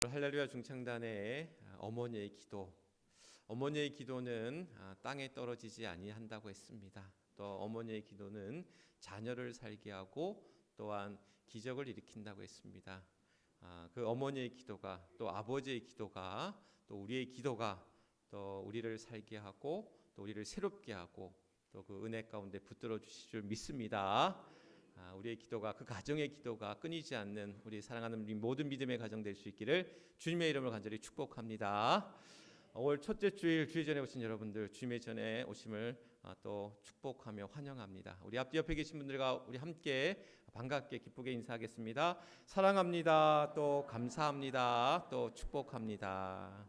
할렐루야 중창단의 어머니의 기도. 어머니의 기도는 땅에 떨어지지 아니한다고 했습니다. 또 어머니의 기도는 자녀를 살게 하고 또한 기적을 일으킨다고 했습니다. 그 어머니의 기도가 또 아버지의 기도가 또 우리의 기도가 또 우리를 살게 하고 또 우리를 새롭게 하고 또 그 은혜 가운데 붙들어 주실 줄 믿습니다. 우리의 기도가 그 가정의 기도가 끊이지 않는 우리 사랑하는 우리 모든 믿음의 가정 될 수 있기를 주님의 이름으로 간절히 축복합니다. 5월 첫째 주일 주의 전에 오신 여러분들 주님의 전에 오심을 또 축복하며 환영합니다. 우리 앞뒤 옆에 계신 분들과 우리 함께 반갑게 기쁘게 인사하겠습니다. 사랑합니다. 또 감사합니다. 또 축복합니다.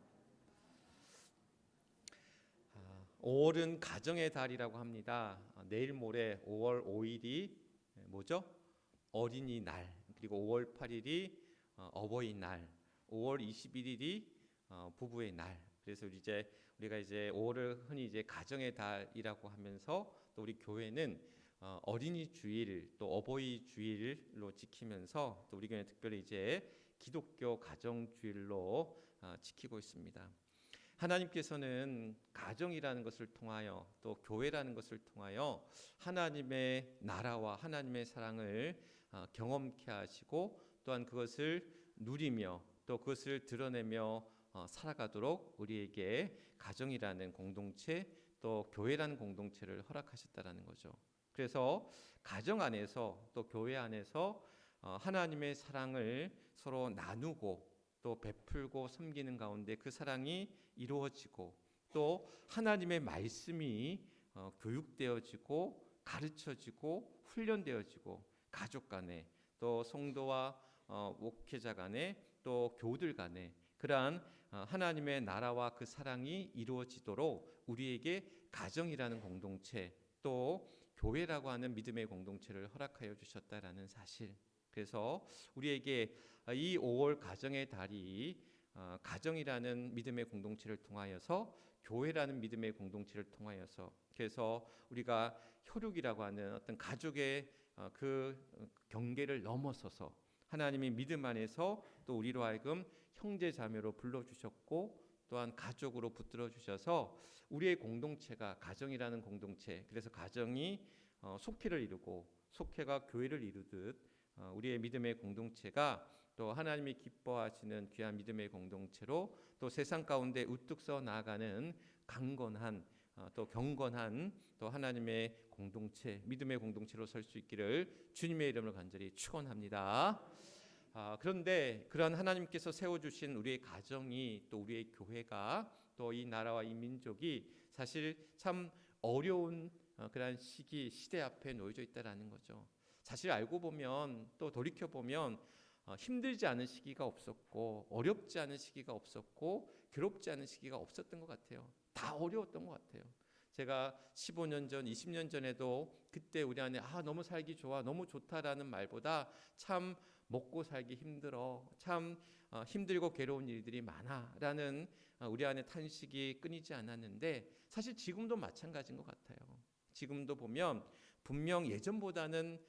5월은 가정의 달이라고 합니다. 내일 모레 5월 5일이 뭐죠? 어린이날. 그리고 5월 8일이 어버이날. 5월 21일이 부부의 날. 그래서 우리가 이제 5월을 흔히 이제 가정의 달이라고 하면서 또 우리 교회는 어린이 주일 또 어버이 주일로 지키면서 또 우리 교회는 특별히 이제 기독교 가정 주일로 지키고 있습니다. 하나님께서는 가정이라는 것을 통하여 또 교회라는 것을 통하여 하나님의 나라와 하나님의 사랑을 경험케 하시고 또한 그것을 누리며 또 그것을 드러내며 살아가도록 우리에게 가정이라는 공동체 또 교회라는 공동체를 허락하셨다라는 거죠. 그래서 가정 안에서 또 교회 안에서 하나님의 사랑을 서로 나누고 또 베풀고 섬기는 가운데 그 사랑이 이루어지고 또 하나님의 말씀이 교육되어지고 가르쳐지고 훈련되어지고 가족 간에 또 성도와 목회자 간에 또 교우들 간에 그러한 하나님의 나라와 그 사랑이 이루어지도록 우리에게 가정이라는 공동체 또 교회라고 하는 믿음의 공동체를 허락하여 주셨다라는 사실. 그래서 우리에게 이 5월 가정의 달이 가정이라는 믿음의 공동체를 통하여서 교회라는 믿음의 공동체를 통하여서 그래서 우리가 혈육이라고 하는 어떤 가족의 그 경계를 넘어서서 하나님이 믿음 안에서 또 우리로 하여금 형제 자매로 불러주셨고 또한 가족으로 붙들어 주셔서 우리의 공동체가 가정이라는 공동체 그래서 가정이 속회를 이루고 속회가 교회를 이루듯 우리의 믿음의 공동체가 또 하나님이 기뻐하시는 귀한 믿음의 공동체로 또 세상 가운데 우뚝 서 나아가는 강건한 또 경건한 또 하나님의 공동체 믿음의 공동체로 설 수 있기를 주님의 이름으로 간절히 축원합니다. 그런데 그러한 하나님께서 세워주신 우리의 가정이 또 우리의 교회가 또 이 나라와 이 민족이 사실 참 어려운 그러한 시대 앞에 놓여져 있다라는 거죠. 사실 알고 보면 또 돌이켜 보면 힘들지 않은 시기가 없었고 어렵지 않은 시기가 없었고 괴롭지 않은 시기가 없었던 것 같아요. 다 어려웠던 것 같아요. 제가 15년 전, 20년 전에도 그때 우리 안에 너무 살기 좋아, 너무 좋다라는 말보다 참 먹고 살기 힘들어, 참 힘들고 괴로운 일들이 많아라는 우리 안에 탄식이 끊이지 않았는데 사실 지금도 마찬가지인 것 같아요. 지금도 보면 분명 예전보다는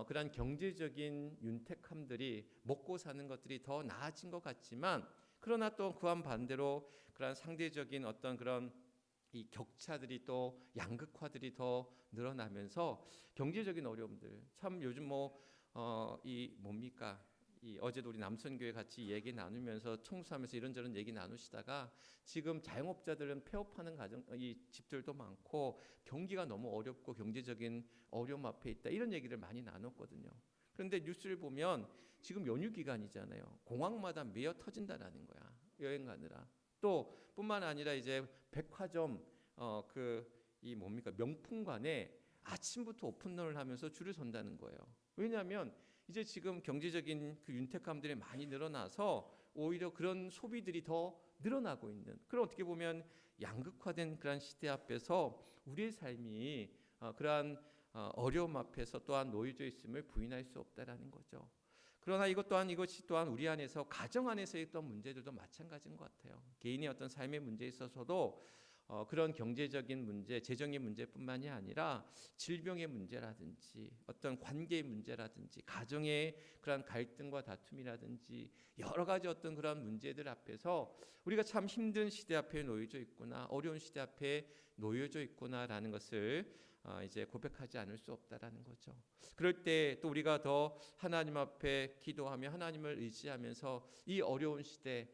그런 경제적인 윤택함들이 먹고 사는 것들이 더 나아진 것 같지만 그러나 또 그와 반대로 그런 상대적인 어떤 그런 이 격차들이 또 양극화들이 더 늘어나면서 경제적인 어려움들 참 요즘 이 뭡니까 이 어제도 우리 남선교회 같이 얘기 나누면서 청소하면서 이런저런 얘기 나누시다가 지금 자영업자들은 폐업하는 이 집들도 많고 경기가 너무 어렵고 경제적인 어려움 앞에 있다 이런 얘기를 많이 나눴거든요. 그런데 뉴스를 보면 지금 연휴 기간이잖아요. 공항마다 매여 터진다라는 거야. 여행 가느라. 또 뿐만 아니라 이제 백화점 이 뭡니까 명품관에 아침부터 오픈런을 하면서 줄을 선다는 거예요. 왜냐하면 이제 지금 경제적인 그 윤택함들이 많이 늘어나서 오히려 그런 소비들이 더 늘어나고 있는 그런 어떻게 보면 양극화된 그런 시대 앞에서 우리의 삶이 그러한 어려움 앞에서 또한 놓여져 있음을 부인할 수 없다라는 거죠. 그러나 이것이 또한 우리 안에서 가정 안에서 있던 문제들도 마찬가지인 것 같아요. 개인의 어떤 삶의 문제에 있어서도 그런 경제적인 문제, 재정의 문제뿐만이 아니라 질병의 문제라든지 어떤 관계의 문제라든지 가정의 그런 갈등과 다툼이라든지 여러 가지 어떤 그런 문제들 앞에서 우리가 참 힘든 시대 앞에 놓여져 있구나, 어려운 시대 앞에 놓여져 있구나라는 것을 이제 고백하지 않을 수 없다라는 거죠. 그럴 때 또 우리가 더 하나님 앞에 기도하며 하나님을 의지하면서 이 어려운 시대,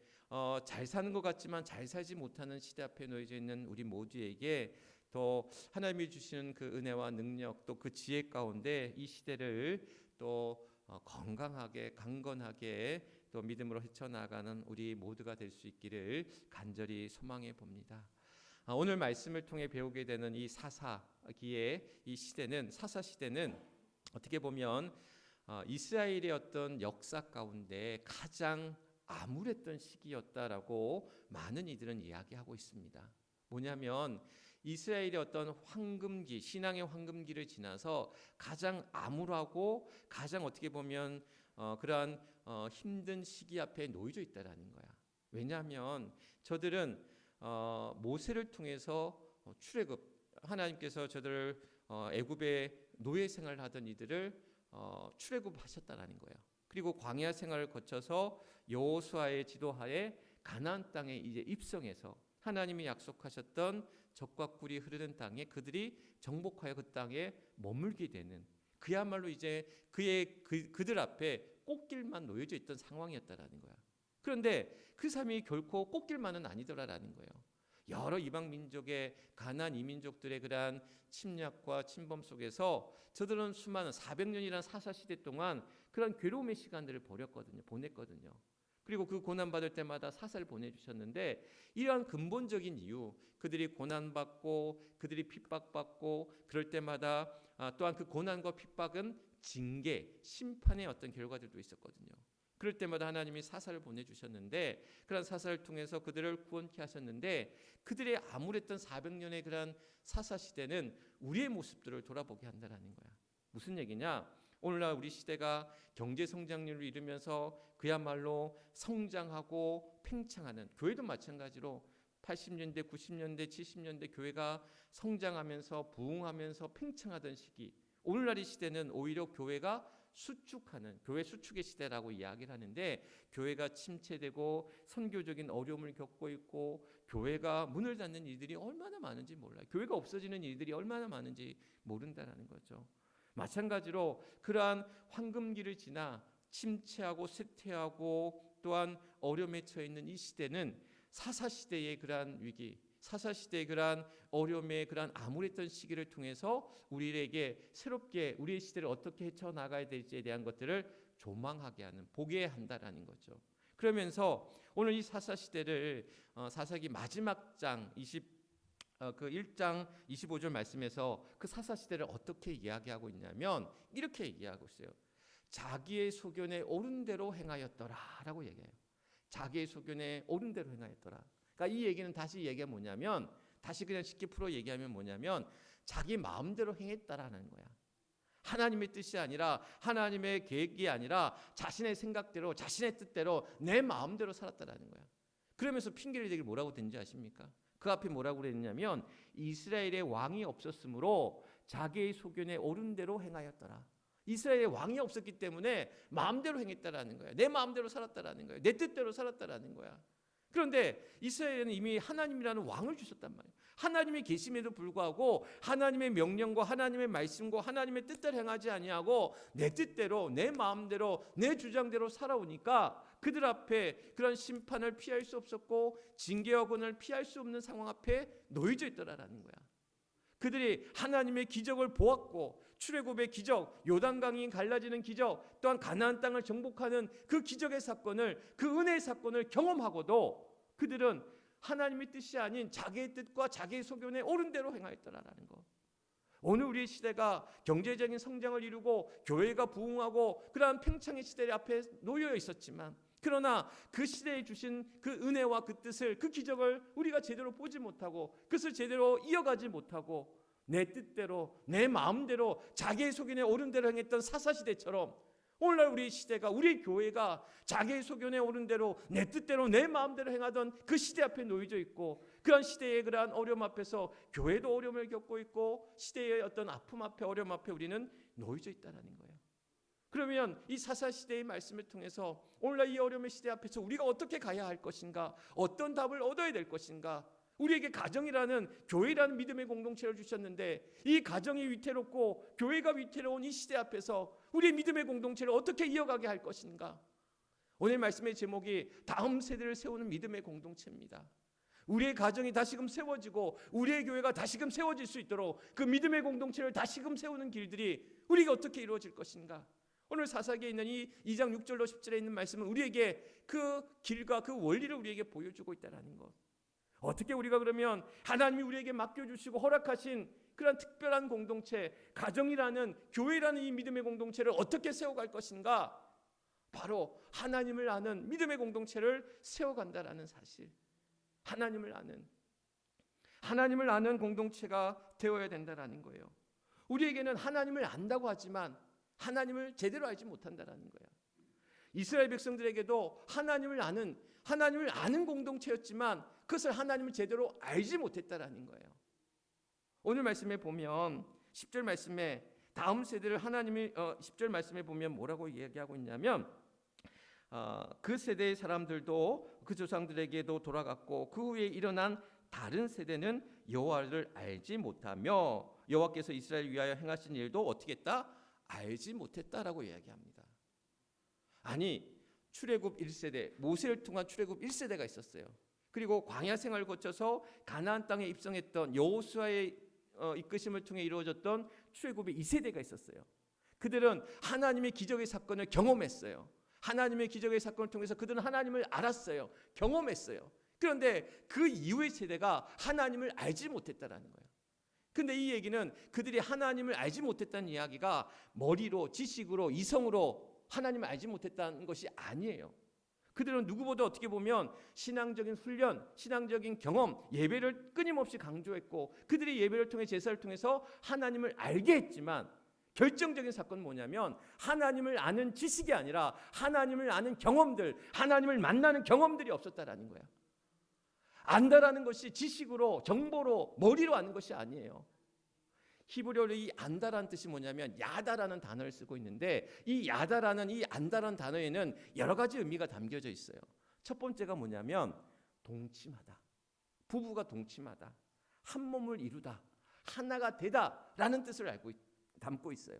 잘 사는 것 같지만 잘 살지 못하는 시대 앞에 놓여져 있는 우리 모두에게 더 하나님이 주시는 그 은혜와 능력 또 그 지혜 가운데 이 시대를 또 건강하게 강건하게 또 믿음으로 헤쳐나가는 우리 모두가 될 수 있기를 간절히 소망해 봅니다. 오늘 말씀을 통해 배우게 되는 이 사사기의 이 시대는, 사사시대는 어떻게 보면 이스라엘의 어떤 역사 가운데 가장 암울했던 시기였다라고 많은 이들은 이야기하고 있습니다. 뭐냐면 이스라엘의 어떤 황금기, 신앙의 황금기를 지나서 가장 암울하고 가장 어떻게 보면 그러한 힘든 시기 앞에 놓여져 있다라는 거야. 왜냐하면 저들은 모세를 통해서 출애굽, 하나님께서 저들을 애굽의 노예 생활을 하던 이들을 출애굽하셨다라는 거예요. 그리고 광야 생활을 거쳐서 여호수아의 지도하에 가나안 땅에 이제 입성해서 하나님이 약속하셨던 젖과 꿀이 흐르는 땅에 그들이 정복하여 그 땅에 머물게 되는, 그야말로 이제 그들 앞에 꽃길만 놓여져 있던 상황이었다라는 거야. 그런데 그 삶이 결코 꽃길만은 아니더라라는 거예요. 여러 이방 민족의 가나안 이민족들의 그러한 침략과 침범 속에서 저들은 수많은 400년이라는 사사 시대 동안 그런 괴로움의 시간들을 보냈거든요. 그리고 그 고난받을 때마다 사사를 보내주셨는데 이러한 근본적인 이유, 그들이 고난받고 그들이 핍박받고 그럴 때마다 또한 그 고난과 핍박은 징계, 심판의 어떤 결과들도 있었거든요. 그럴 때마다 하나님이 사사를 보내주셨는데 그런 사사를 통해서 그들을 구원케 하셨는데 그들의 암울했던 400년의 그런 사사 시대는 우리의 모습들을 돌아보게 한다는 거야. 무슨 얘기냐? 오늘날 우리 시대가 경제 성장률을 이루면서 그야말로 성장하고 팽창하는, 교회도 마찬가지로 80년대, 90년대, 70년대 교회가 성장하면서 부흥하면서 팽창하던 시기, 오늘날의 시대는 오히려 교회가 수축하는, 교회 수축의 시대라고 이야기를 하는데 교회가 침체되고 선교적인 어려움을 겪고 있고 교회가 문을 닫는 일들이 얼마나 많은지 몰라요. 교회가 없어지는 일들이 얼마나 많은지 모른다는 거죠. 마찬가지로 그러한 황금기를 지나 침체하고 쇠퇴하고 또한 어려움에 처해 있는 이 시대는 사사시대의 그러한 위기, 사사시대의 그러한 어려움의 그러한 암울했던 시기를 통해서 우리에게 새롭게 우리의 시대를 어떻게 헤쳐나가야 될지에 대한 것들을 조망하게 하는, 보게 한다라는 거죠. 그러면서 오늘 이 사사시대를 사사기 마지막 장 1장 25절 말씀에서 그 사사시대를 어떻게 이야기하고 있냐면 이렇게 얘기하고 있어요. 자기의 소견에 옳은 대로 행하였더라 라고 얘기해요. 자기의 소견에 옳은 대로 행하였더라. 그러니까 이 얘기는 다시 얘기가 뭐냐면, 다시 그냥 쉽게 풀어 얘기하면 뭐냐면 자기 마음대로 행했다라는 거야. 하나님의 뜻이 아니라 하나님의 계획이 아니라 자신의 생각대로 자신의 뜻대로 내 마음대로 살았다라는 거야. 그러면서 핑계를 대기 뭐라고 된지 아십니까? 그 앞에 뭐라고 그랬냐면 이스라엘의 왕이 없었으므로 자기의 소견에 옳은 대로 행하였더라. 이스라엘의 왕이 없었기 때문에 마음대로 행했다라는 거야. 내 마음대로 살았다라는 거야. 내 뜻대로 살았다라는 거야. 그런데 이스라엘은 이미 하나님이라는 왕을 주셨단 말이에요. 하나님이 계심에도 불구하고 하나님의 명령과 하나님의 말씀과 하나님의 뜻대로 행하지 아니하고 내 뜻대로 내 마음대로 내 주장대로 살아오니까 그들 앞에 그런 심판을 피할 수 없었고 징계와 고난을 피할 수 없는 상황 앞에 놓여져 있더라라는 거야. 그들이 하나님의 기적을 보았고 출애굽의 기적, 요단강이 갈라지는 기적, 또한 가나안 땅을 정복하는 그 기적의 사건을, 그 은혜의 사건을 경험하고도 그들은 하나님의 뜻이 아닌 자기의 뜻과 자기의 소견에 옳은 대로 행하였더라라는 거. 오늘 우리의 시대가 경제적인 성장을 이루고 교회가 부흥하고 그러한 팽창의 시대 앞에 놓여 있었지만, 그러나 그 시대에 주신 그 은혜와 그 뜻을, 그 기적을 우리가 제대로 보지 못하고 그것을 제대로 이어가지 못하고 내 뜻대로 내 마음대로 자기의 소견에 옳은 대로 행했던 사사시대처럼 오늘날 우리 시대가, 우리 교회가 자기의 소견에 오른 대로 내 뜻대로 내 마음대로 행하던 그 시대 앞에 놓여져 있고, 그런 시대의 그러한 어려움 앞에서 교회도 어려움을 겪고 있고 시대의 어떤 아픔 앞에, 어려움 앞에 우리는 놓여져 있다는 거예요. 그러면 이 사사시대의 말씀을 통해서 오늘날 이 어려움의 시대 앞에서 우리가 어떻게 가야 할 것인가, 어떤 답을 얻어야 될 것인가, 우리에게 가정이라는, 교회라는 믿음의 공동체를 주셨는데 이 가정이 위태롭고 교회가 위태로운 이 시대 앞에서 우리의 믿음의 공동체를 어떻게 이어가게 할 것인가. 오늘 말씀의 제목이 다음 세대를 세우는 믿음의 공동체입니다. 우리의 가정이 다시금 세워지고 우리의 교회가 다시금 세워질 수 있도록 그 믿음의 공동체를 다시금 세우는 길들이 우리가 어떻게 이루어질 것인가. 오늘 사사기에 있는 이 2장 6절로 10절에 있는 말씀은 우리에게 그 길과 그 원리를 우리에게 보여주고 있다는 것. 어떻게 우리가 그러면 하나님이 우리에게 맡겨주시고 허락하신 그런 특별한 공동체, 가정이라는, 교회라는 이 믿음의 공동체를 어떻게 세워갈 것인가. 바로 하나님을 아는 믿음의 공동체를 세워간다라는 사실. 하나님을 아는 공동체가 되어야 된다는 거예요. 우리에게는 하나님을 안다고 하지만 하나님을 제대로 알지 못한다는 거예요. 이스라엘 백성들에게도 하나님을 아는 공동체였지만 그것을 하나님을 제대로 알지 못했다라는 거예요. 오늘 말씀에 보면 10절 말씀에 다음 세대를 하나님이 10절 말씀에 보면 뭐라고 이야기하고 있냐면 그 세대의 사람들도 그 조상들에게도 돌아갔고 그 후에 일어난 다른 세대는 여호와를 알지 못하며 여호와께서 이스라엘 위하여 행하신 일도 어떻게 했다? 알지 못했다라고 이야기합니다. 아니, 출애굽 1세대, 모세를 통한 출애굽 1세대가 있었어요. 그리고 광야 생활을 거쳐서 가나안 땅에 입성했던 여호수아의 이끄심을 통해 이루어졌던 출애굽의 2세대가 있었어요. 그들은 하나님의 기적의 사건을 경험했어요. 하나님의 기적의 사건을 통해서 그들은 하나님을 알았어요. 경험했어요. 그런데 그 이후의 세대가 하나님을 알지 못했다라는 거예요. 근데 이 얘기는 그들이 하나님을 알지 못했다는 이야기가 머리로, 지식으로, 이성으로 하나님을 알지 못했다는 것이 아니에요. 그들은 누구보다 어떻게 보면 신앙적인 훈련, 신앙적인 경험, 예배를 끊임없이 강조했고 그들이 예배를 통해 제사를 통해서 하나님을 알게 했지만 결정적인 사건은 뭐냐면 하나님을 아는 지식이 아니라 하나님을 아는 경험들, 하나님을 만나는 경험들이 없었다라는 거야. 안다라는 것이 지식으로, 정보로, 머리로 아는 것이 아니에요. 히브리어로 이 안다라는 뜻이 뭐냐면 야다라는 단어를 쓰고 있는데 이 야다라는, 이 안다라는 단어에는 여러 가지 의미가 담겨져 있어요. 첫 번째가 뭐냐면 동침하다, 부부가 동침하다, 한 몸을 이루다, 하나가 되다라는 뜻을 담고 있어요.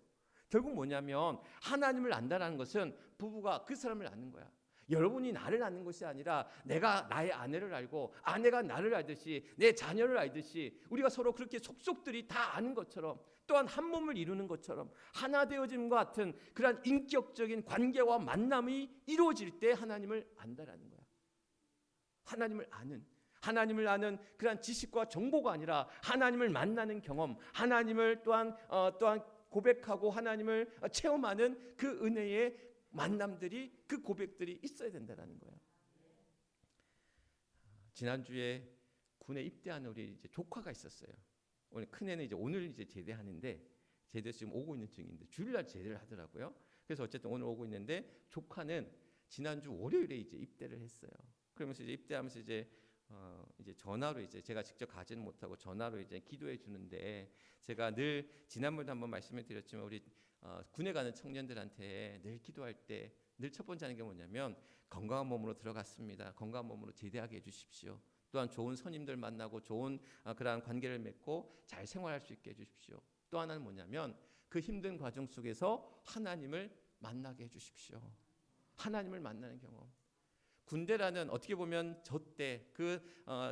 결국 뭐냐면 하나님을 안다라는 것은 부부가 그 사람을 아는 거야. 여러분이 나를 아는 것이 아니라 내가 나의 아내를 알고 아내가 나를 알듯이 내 자녀를 알듯이 우리가 서로 그렇게 속속들이 다 아는 것처럼 또한 한 몸을 이루는 것처럼 하나 되어짐과 같은 그러한 인격적인 관계와 만남이 이루어질 때 하나님을 안다라는 거야. 하나님을 아는 그러한 지식과 정보가 아니라 하나님을 만나는 경험, 하나님을 또한 고백하고 하나님을 체험하는 그 은혜의 만남들이, 그 고백들이 있어야 된다는 거예요. 지난주에 군에 입대한 우리 이제 조카가 있었어요. 오늘 큰애는 오늘 제대하는데 제대해서 지금 오고 있는 중인데 주일날 제대를 하더라고요. 그래서 어쨌든 오늘 오고 있는데 조카는 지난주 월요일에 이제 입대를 했어요. 그러면서 이제 입대하면서 이제 전화로 이제 제가 직접 가지는 못하고 전화로 이제 기도해 주는데 제가 늘 지난번에도 한번 말씀을 드렸지만 우리 군에 가는 청년들한테 늘 기도할 때 늘 첫 번째 하는 게 뭐냐면 건강한 몸으로 들어갔습니다. 건강한 몸으로 제대하게 해주십시오. 또한 좋은 선임들 만나고 좋은 그러한 관계를 맺고 잘 생활할 수 있게 해주십시오. 또 하나는 뭐냐면 그 힘든 과정 속에서 하나님을 만나게 해주십시오. 하나님을 만나는 경험. 군대라는 어떻게 보면 저 때 그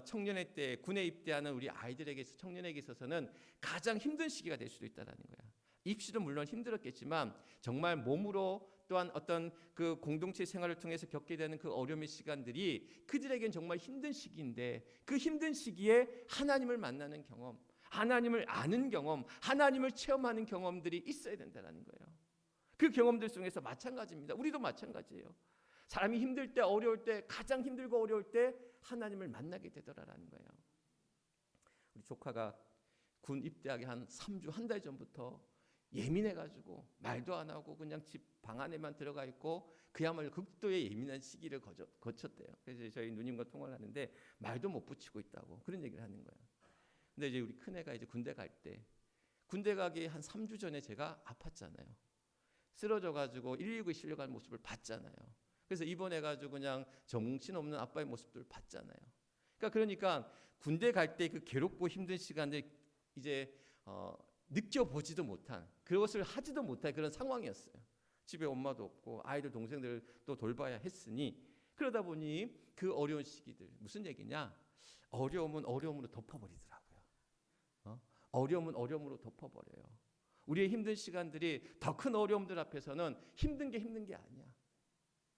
청년의 때 군에 입대하는 우리 아이들에게, 청년에게 있어서는 가장 힘든 시기가 될 수도 있다는 거야. 입시도 물론 힘들었겠지만 정말 몸으로 또한 어떤 그 공동체 생활을 통해서 겪게 되는 그 어려움의 시간들이 그들에겐 정말 힘든 시기인데 그 힘든 시기에 하나님을 만나는 경험, 하나님을 아는 경험, 하나님을 체험하는 경험들이 있어야 된다는 거예요. 그 경험들 중에서 마찬가지입니다. 우리도 마찬가지예요. 사람이 힘들 때, 어려울 때, 가장 힘들고 어려울 때 하나님을 만나게 되더라라는 거예요. 우리 조카가 군 입대하기 한 3주, 한 달 전부터 예민해가지고 말도 안 하고 그냥 집 방 안에만 들어가 있고 그야말로 극도의 예민한 시기를 거쳤대요. 그래서 저희 누님과 통화를 하는데 말도 못 붙이고 있다고 그런 얘기를 하는 거예요. 근데 이제 우리 큰애가 이제 군대 갈 때, 군대 가기 한 3주 전에 제가 아팠잖아요. 쓰러져가지고 119에 실려가는 모습을 봤잖아요. 그래서 입원해가지고 그냥 정신없는 아빠의 모습들을 봤잖아요. 그러니까 군대 갈 때 그 괴롭고 힘든 시간을 이제 느껴보지도 못한, 그것을 하지도 못할 그런 상황이었어요. 집에 엄마도 없고 아이들 동생들 또 돌봐야 했으니, 그러다 보니 그 어려운 시기들, 무슨 얘기냐, 어려움은 어려움으로 덮어버리더라고요. 어려움은 어려움으로 덮어버려요. 우리의 힘든 시간들이 더 큰 어려움들 앞에서는 힘든 게 아니야.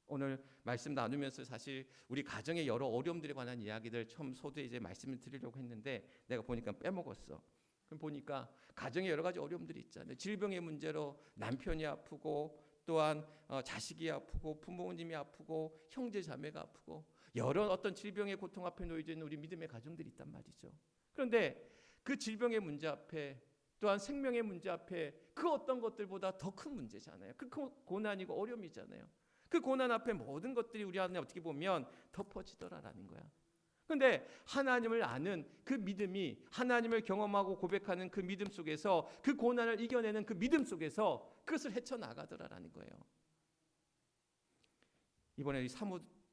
오늘 말씀 나누면서 사실 우리 가정의 여러 어려움들에 관한 이야기들 처음 소두에 이제 말씀을 드리려고 했는데 내가 보니까 빼먹었어. 그럼 보니까 가정에 여러 가지 어려움들이 있잖아요. 질병의 문제로 남편이 아프고, 또한 자식이 아프고, 부모님이 아프고, 형제 자매가 아프고, 여러 어떤 질병의 고통 앞에 놓여져 있는 우리 믿음의 가정들이 있단 말이죠. 그런데 그 질병의 문제 앞에, 또한 생명의 문제 앞에 그 어떤 것들보다 더 큰 문제잖아요. 그 고난이고 어려움이잖아요. 그 고난 앞에 모든 것들이 우리 안에 어떻게 보면 덮어지더라라는 거야. 그런데 하나님을 아는 그 믿음이, 하나님을 경험하고 고백하는 그 믿음 속에서, 그 고난을 이겨내는 그 믿음 속에서 그것을 헤쳐나가더라라는 거예요. 이번에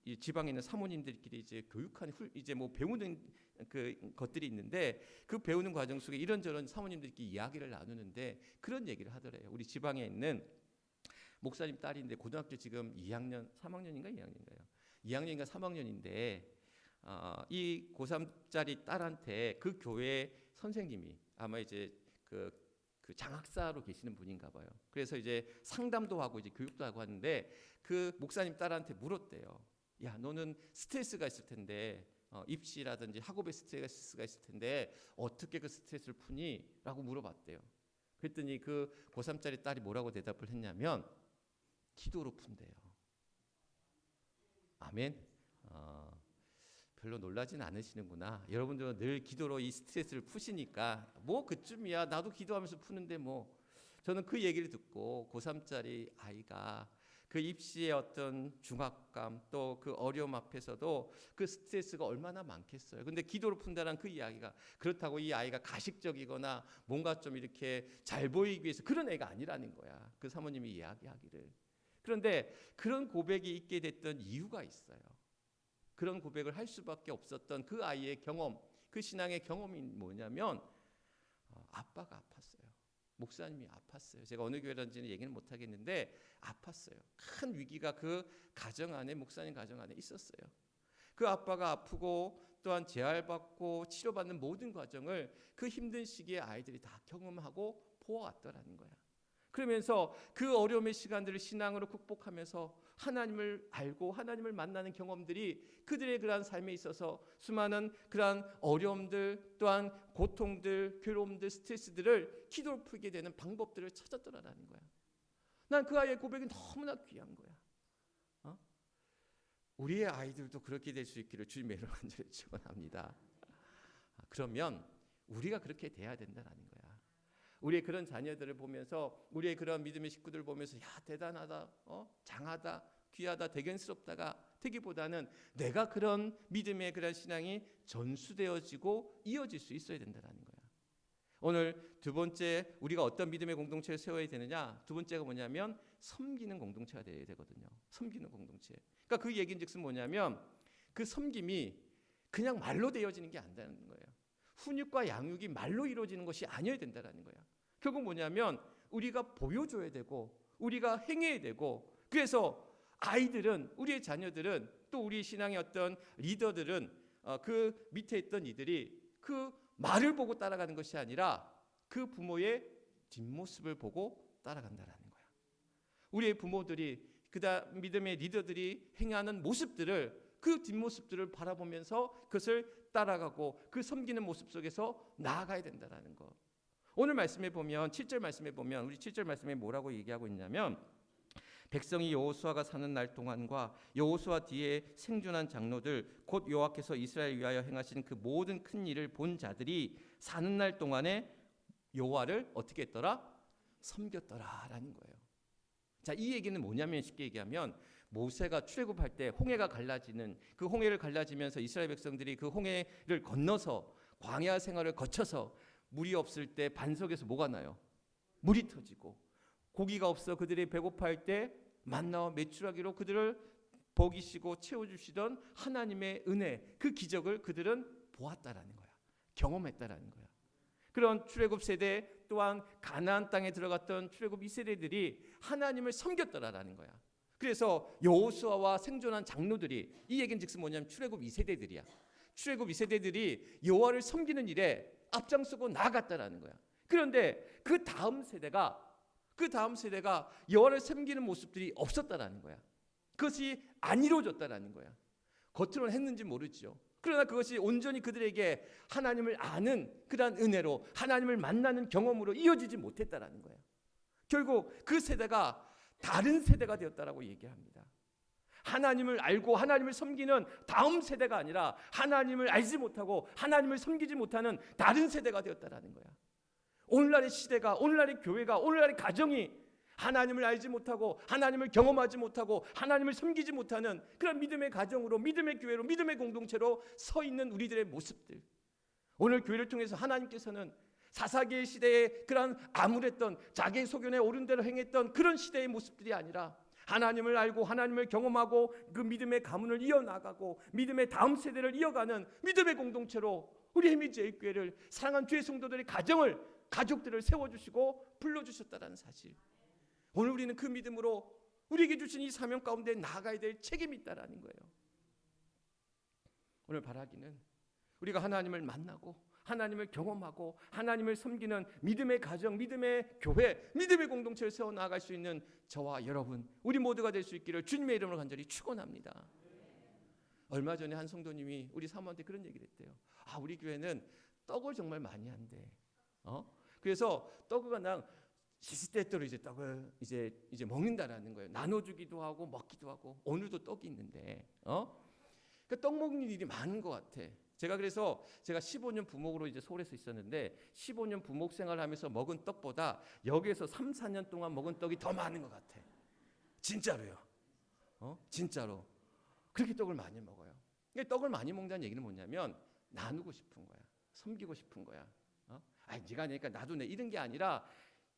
이 지방에 있는 사모님들끼리 이제 교육하는 이제 뭐 배우는 그 것들이 있는데, 그 배우는 과정 속에 이런저런 사모님들끼리 이야기를 나누는데 그런 얘기를 하더래요. 우리 지방에 있는 목사님 딸인데 고등학교 지금 2학년, 3학년인가 2학년인가요? 2학년인가 3학년인데 이 고3짜리 딸한테 그 교회 선생님이 아마 이제 그 장학사로 계시는 분인가 봐요. 그래서 이제 상담도 하고 이제 교육도 하고 하는데 그 목사님 딸한테 물었대요. 야, 너는 스트레스가 있을 텐데 입시라든지 학업에 스트레스가 있을 텐데 어떻게 그 스트레스를 푸니? 라고 물어봤대요. 그랬더니 그 고3짜리 딸이 뭐라고 대답을 했냐면 기도로 푼대요. 아멘. 별로 놀라진 않으시는구나. 여러분들은 늘 기도로 이 스트레스를 푸시니까 뭐 그쯤이야, 나도 기도하면서 푸는데 뭐. 저는 그 얘기를 듣고 고3짜리 아이가 그 입시의 어떤 중압감, 또 그 어려움 앞에서도 그 스트레스가 얼마나 많겠어요. 근데 기도로 푼다는 그 이야기가, 그렇다고 이 아이가 가식적이거나 뭔가 좀 이렇게 잘 보이기 위해서 그런 애가 아니라는 거야. 그 사모님이 이야기하기를. 그런데 그런 고백이 있게 됐던 이유가 있어요. 그런 고백을 할 수밖에 없었던 그 아이의 경험, 그 신앙의 경험이 뭐냐면 아빠가 아팠어요. 목사님이 아팠어요. 제가 어느 교회라는지는 얘기는 못 하겠는데 아팠어요. 큰 위기가 그 가정 안에, 목사님 가정 안에 있었어요. 그 아빠가 아프고 또한 재활받고 치료받는 모든 과정을 그 힘든 시기에 아이들이 다 경험하고 보아왔더라는 거야. 그러면서 그 어려움의 시간들을 신앙으로 극복하면서 하나님을 알고 하나님을 만나는 경험들이 그들의 그러한 삶에 있어서 수많은 그러한 어려움들, 또한 고통들, 괴로움들, 스트레스들을 기도로 풀게 되는 방법들을 찾았더라라는 거야. 난 그 아이의 고백이 너무나 귀한 거야. 우리의 아이들도 그렇게 될 수 있기를 주님의 이름으로 간절히 축원합니다. 그러면 우리가 그렇게 돼야 된다는 거야. 우리의 그런 자녀들을 보면서, 우리의 그런 믿음의 식구들을 보면서 야, 대단하다, 장하다, 귀하다, 대견스럽다가 되기보다는 내가 그런 믿음의 그런 신앙이 전수되어지고 이어질 수 있어야 된다는 거야. 오늘 두 번째, 우리가 어떤 믿음의 공동체를 세워야 되느냐, 두 번째가 뭐냐면 섬기는 공동체가 되어야 되거든요. 섬기는 공동체. 그러니까 그 얘기인즉슨 뭐냐면 그 섬김이 그냥 말로 되어지는 게 아니라는 거예요. 훈육과 양육이 말로 이루어지는 것이 아니어야 된다는 거야. 결국 뭐냐면 우리가 보여줘야 되고 우리가 행해야 되고, 그래서 아이들은, 우리의 자녀들은, 또 우리 신앙의 어떤 리더들은 그 밑에 있던 이들이 그 말을 보고 따라가는 것이 아니라 그 부모의 뒷모습을 보고 따라간다는 거야. 우리의 부모들이, 그다음 믿음의 리더들이 행하는 모습들을, 그 뒷모습들을 바라보면서 그것을 따라가고 그 섬기는 모습 속에서 나아가야 된다는 거. 오늘 말씀에 보면 7절 말씀에 보면, 우리 7절 말씀에 뭐라고 얘기하고 있냐면, 백성이 여호수아가 사는 날 동안과 여호수아 뒤에 생존한 장로들 곧 여호와께서 이스라엘 위하여 행하신 그 모든 큰 일을 본 자들이 사는 날 동안에 여호와를 어떻게 했더라? 섬겼더라라는 거예요. 자, 이 얘기는 뭐냐면 쉽게 얘기하면 모세가 출애굽할 때 홍해가 갈라지는 그 홍해를 갈라지면서 이스라엘 백성들이 그 홍해를 건너서 광야 생활을 거쳐서 물이 없을 때 반석에서 뭐가 나요? 물이 터지고 고기가 없어 그들이 배고파할 때 만나와 메추라기로 그들을 먹이시고 채워주시던 하나님의 은혜, 그 기적을 그들은 보았다라는 거야. 경험했다라는 거야. 그런 출애굽 세대 또한 가나안 땅에 들어갔던 출애굽 2세대들이 하나님을 섬겼더라라는 거야. 그래서 여호수아와 생존한 장로들이, 이 얘기는 즉슨 뭐냐면 출애굽 2세대들이야. 출애굽 2세대들이 여호와를 섬기는 일에 앞장서고 나아갔다라는 거야. 그런데 그 다음 세대가 여호와를 섬기는 모습들이 없었다라는 거야. 그것이 안 이루어졌다라는 거야. 겉으로는 했는지 모르죠. 그러나 그것이 온전히 그들에게 하나님을 아는 그러한 은혜로 하나님을 만나는 경험으로 이어지지 못했다라는 거야. 결국 그 세대가 다른 세대가 되었다라고 얘기합니다. 하나님을 알고 하나님을 섬기는 다음 세대가 아니라 하나님을 알지 못하고 하나님을 섬기지 못하는 다른 세대가 되었다라는 거야. 오늘날의 시대가, 오늘날의 교회가, 오늘날의 가정이 하나님을 알지 못하고 하나님을 경험하지 못하고 하나님을 섬기지 못하는 그런 믿음의 가정으로, 믿음의 교회로, 믿음의 공동체로 서 있는 우리들의 모습들. 오늘 교회를 통해서 하나님께서는 사사기의 시대에 그런 암울했던 자기 소견에 옳은 대로 행했던 그런 시대의 모습들이 아니라 하나님을 알고 하나님을 경험하고 그 믿음의 가문을 이어나가고 믿음의 다음 세대를 이어가는 믿음의 공동체로 우리 해미제일교회를, 사랑하는 주의 성도들의 가정을, 가족들을 세워주시고 불러주셨다는 사실. 오늘 우리는 그 믿음으로 우리에게 주신 이 사명 가운데 나아가야 될 책임이 있다라는 거예요. 오늘 바라기는 우리가 하나님을 만나고 하나님을 경험하고 하나님을 섬기는 믿음의 가정, 믿음의 교회, 믿음의 공동체를 세워나갈 수 있는 저와 여러분, 우리 모두가 될 수 있기를 주님의 이름으로 간절히 축원합니다. 얼마 전에 한 성도님이 우리 사모한테 그런 얘기를 했대요. 우리 교회는 떡을 정말 많이 한대. 그래서 떡을 그냥 시시때때로 이제 떡을 이제 먹는다라는 거예요. 나눠주기도 하고 먹기도 하고. 오늘도 떡이 있는데, 그러니까 떡 먹는 일이 많은 것 같아. 그래서 제가 15년 부목으로 이제 서울에서 있었는데 15년 부목 생활하면서 먹은 떡보다 여기에서 3, 4년 동안 먹은 떡이 더 많은 것 같아. 진짜로요. 진짜로. 그렇게 떡을 많이 먹어요. 그러니까 떡을 많이 먹는다는 얘기는 뭐냐면 나누고 싶은 거야. 섬기고 싶은 거야. 네가 하니까 나도 내 이런 게 아니라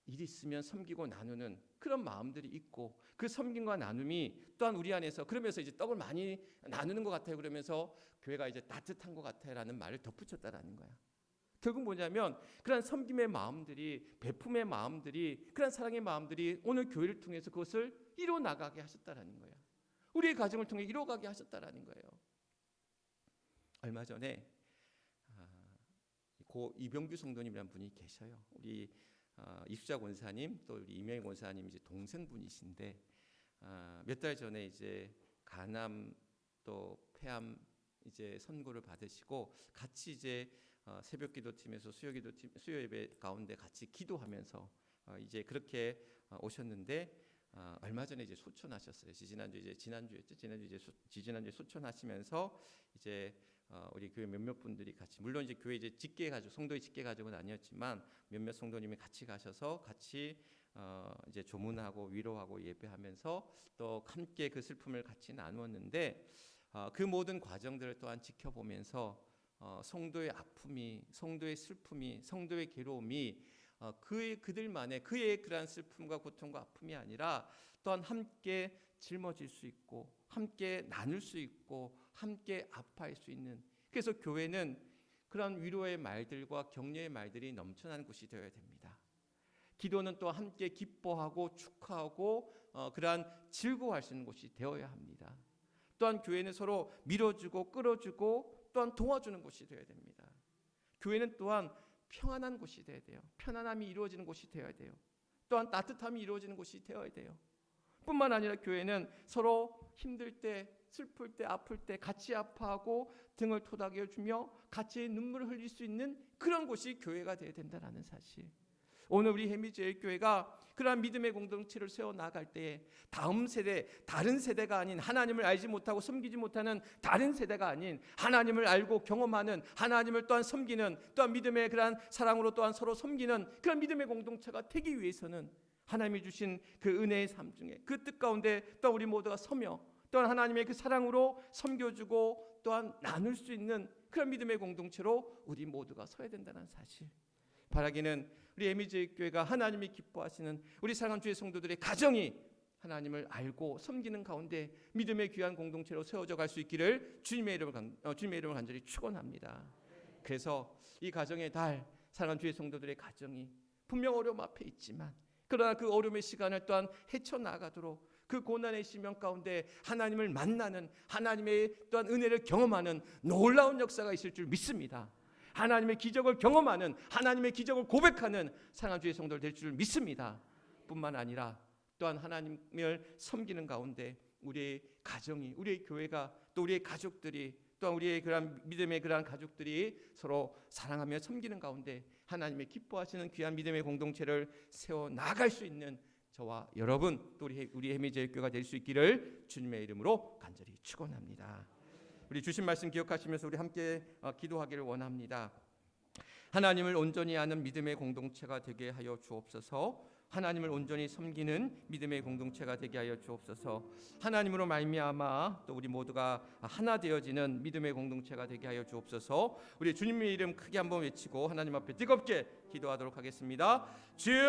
일 있으면 섬기고 나누는 그런 마음들이 있고, 그 섬김과 나눔이 또한 우리 안에서, 그러면서 이제 떡을 많이 나누는 것 같아요. 그러면서 교회가 이제 따뜻한 것 같아라는 말을 덧붙였다라는 거야. 결국 뭐냐면 그런 섬김의 마음들이, 베품의 마음들이, 그런 사랑의 마음들이 오늘 교회를 통해서 그것을 이루어 나가게 하셨다라는 거야. 우리의 가정을 통해 이루어가게 하셨다라는 거예요. 얼마 전에 고 이병규 성도님이라는 분이 계셔요. 우리 이수자 권사님, 또 우리 이명희 권사님 이제 동생분이신데 몇 달 전에 이제 간암 또 폐암 이제 선고를 받으시고 같이 이제 새벽 기도팀에서 수요 예배 가운데 같이 기도하면서 이제 그렇게 오셨는데 얼마 전에 이제 소천하셨어요. 지지난주에 소천하시면서 이제 우리 교회 몇몇 분들이 같이, 물론 이제 교회 이제 직계 가족, 성도의 직계 가족은 아니었지만 몇몇 성도님이 같이 가셔서 같이 이제 조문하고 위로하고 예배하면서 또 함께 그 슬픔을 같이 나누었는데 그 모든 과정들을 또한 지켜보면서 성도의 아픔이, 성도의 슬픔이, 성도의 괴로움이 그들만의 그의 그러한 슬픔과 고통과 아픔이 아니라 또한 함께 짊어질 수 있고 함께 나눌 수 있고 함께 아파할 수 있는, 그래서 교회는 그런 위로의 말들과 격려의 말들이 넘쳐나는 곳이 되어야 됩니다. 기도는 또 함께 기뻐하고 축하하고 그러한 즐거워할 수 있는 곳이 되어야 합니다. 또한 교회는 서로 밀어주고 끌어주고 또한 도와주는 곳이 되어야 됩니다. 교회는 또한 평안한 곳이 되어야 돼요. 편안함이 이루어지는 곳이 되어야 돼요. 또한 따뜻함이 이루어지는 곳이 되어야 돼요. 뿐만 아니라 교회는 서로 힘들 때, 슬플 때, 아플 때 같이 아파하고 등을 토닥여주며 같이 눈물을 흘릴 수 있는 그런 곳이 교회가 되어야 된다는 사실. 오늘 우리 해미제일교회가 그러한 믿음의 공동체를 세워나갈 때에 다음 세대, 다른 세대가 아닌, 하나님을 알지 못하고 섬기지 못하는 다른 세대가 아닌, 하나님을 알고 경험하는, 하나님을 또한 섬기는, 또한 믿음의 그러한 사랑으로 또한 서로 섬기는 그런 믿음의 공동체가 되기 위해서는 하나님이 주신 그 은혜의 삶 중에 그 뜻 가운데 또한 우리 모두가 서며 또한 하나님의 그 사랑으로 섬겨주고 또한 나눌 수 있는 그런 믿음의 공동체로 우리 모두가 서야 된다는 사실, 바라기는 우리 해미제일교회가 하나님이 기뻐하시는 우리 사랑하는 주의 성도들의 가정이 하나님을 알고 섬기는 가운데 믿음의 귀한 공동체로 세워져 갈 수 있기를 주님의 이름을 간절히 축원합니다. 그래서 이 가정의 달, 사랑하는 주의 성도들의 가정이 분명 어려움 앞에 있지만, 그러나 그 어려움의 시간을 또한 헤쳐나가도록 그 고난의 시면 가운데 하나님을 만나는, 하나님의 또한 은혜를 경험하는 놀라운 역사가 있을 줄 믿습니다. 하나님의 기적을 경험하는, 하나님의 기적을 고백하는 사랑하는 주의 성도들 될 줄 믿습니다. 뿐만 아니라 또한 하나님을 섬기는 가운데 우리의 가정이, 우리의 교회가, 또 우리의 가족들이, 또한 우리의 그러한 믿음의 그러한 가족들이 서로 사랑하며 섬기는 가운데 하나님의 기뻐하시는 귀한 믿음의 공동체를 세워 나갈 수 있는 저와 여러분, 또 우리 해미제일교회가 될 수 있기를 주님의 이름으로 간절히 축원합니다. 우리 주신 말씀 기억하시면서 우리 함께 기도하기를 원합니다. 하나님을 온전히 아는 믿음의 공동체가 되게 하여 주옵소서. 하나님을 온전히 섬기는 믿음의 공동체가 되게 하여 주옵소서. 하나님으로 말미암아 또 우리 모두가 하나 되어지는 믿음의 공동체가 되게 하여 주옵소서. 우리 주님의 이름 크게 한번 외치고 하나님 앞에 뜨겁게 기도하도록 하겠습니다. 주여,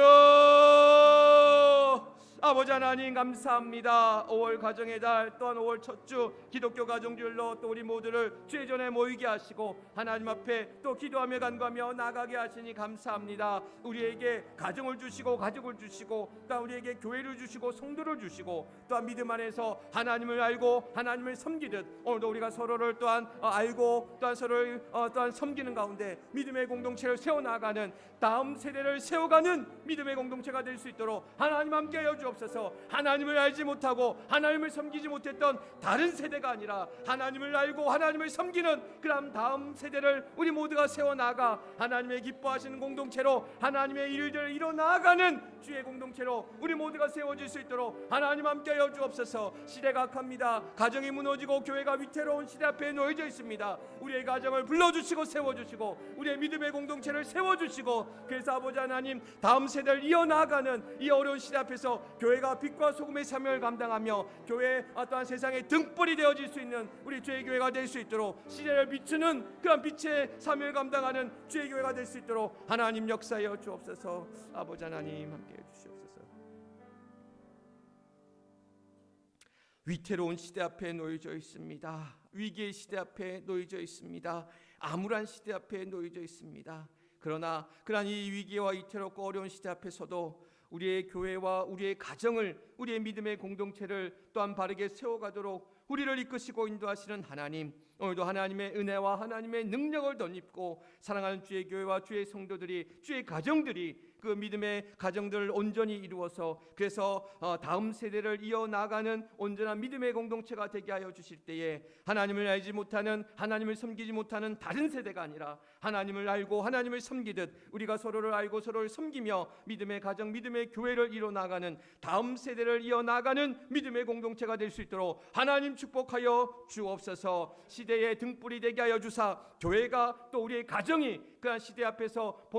아버지 하나님 감사합니다. 5월 가정의 달, 또한 5월 첫 주 기독교 가정주일로 또 우리 모두를 주의 전에 모이게 하시고 하나님 앞에 또 기도하며 간구하며 나가게 하시니 감사합니다. 우리에게 가정을 주시고 가족을 주시고 또 우리에게 교회를 주시고 성도를 주시고 또한 믿음 안에서 하나님을 알고 하나님을 섬기듯 오늘도 우리가 서로를 또한 알고 또한 서로를 또한 섬기는 가운데 믿음의 공동체를 세워나가는, 다음 세대를 세워가는 믿음의 공동체가 될 수 있도록 하나님 함께 하여 주옵소서. 하나님을 알지 못하고 하나님을 섬기지 못했던 다른 세대가 아니라 하나님을 알고 하나님을 섬기는 그런 다음 세대를 우리 모두가 세워나가 하나님의 기뻐하시는 공동체로 하나님의 일들을 이뤄나가는 주의 공동체로 우리 모두가 세워질 수 있도록 하나님 함께 하여 주옵소서. 시대가 악합니다. 가정이 무너지고 교회가 위태로운 시대 앞에 놓여져 있습니다. 우리의 가정을 불러주시고 세워주시고 우리의 믿음의 공동체를 세워주시고, 그래서 아버지 하나님 다음 세대를 이어나가는 이 어려운 시대 앞에서 교회가 빛과 소금의 사명을 감당하며 교회 또한 세상의 등불이 되어질 수 있는 우리 주의 교회가 될 수 있도록, 시대를 비추는 그런 빛의 사명을 감당하는 주의 교회가 될 수 있도록 하나님 역사하여 주옵소서. 아버지 하나님 함께해 주시옵소서. 위태로운 시대 앞에 놓여져 있습니다. 위기의 시대 앞에 놓여져 있습니다. 암울한 시대 앞에 놓여져 있습니다. 그러나 그러한 이 위기와 위태롭고 어려운 시대 앞에서도 우리의 교회와 우리의 가정을, 우리의 믿음의 공동체를 또한 바르게 세워가도록 우리를 이끄시고 인도하시는 하나님, 오늘도 하나님의 은혜와 하나님의 능력을 덧입고 사랑하는 주의 교회와 주의 성도들이, 주의 가정들이 그 믿음의 가정들을 온전히 이루어서 그래서 다음 세대를 이어나가는 온전한 믿음의 공동체가 되게 하여 주실 때에 하나님을 알지 못하는, 하나님을 섬기지 못하는 다른 세대가 아니라 하나님을 알고 하나님을 섬기듯 우리가 서로를 알고 서로를 섬기며 믿음의 가정, 믿음의 교회를 이뤄나가는 다음 세대를 이어나가는 믿음의 공동체가 될 수 있도록 하나님 축복하여 주옵소서. 시대의 등불이 되게 하여 주사 교회가 또 우리의 가정이 그런 시대 앞에서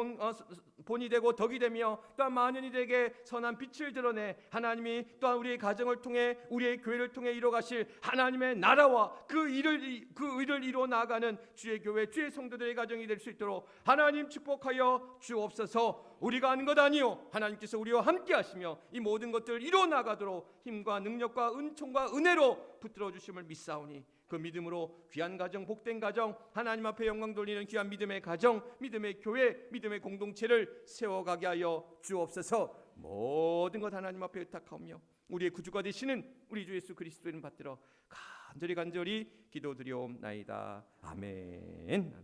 본이 되고 덕이 되며 또한 많은 이들에게 선한 빛을 드러내 하나님이 또한 우리의 가정을 통해 우리의 교회를 통해 이뤄가실 하나님의 나라와 그 의를 이루어 나가는 주의 교회, 주의 성도들의 가정이 될 수 있도록 하나님 축복하여 주옵소서. 우리가 하는 것 아니요 하나님께서 우리와 함께 하시며 이 모든 것들을 이루어 나가도록 힘과 능력과 은총과 은혜로 붙들어 주심을 믿사오니 그 믿음으로 귀한 가정, 복된 가정, 하나님 앞에 영광 돌리는 귀한 믿음의 가정, 믿음의 교회, 믿음의 공동체를 세워가게 하여 주옵소서. 모든 것 하나님 앞에 의탁하며 우리의 구주가 되시는 우리 주 예수 그리스도를 받들어 간절히 기도드리옵나이다. 아멘.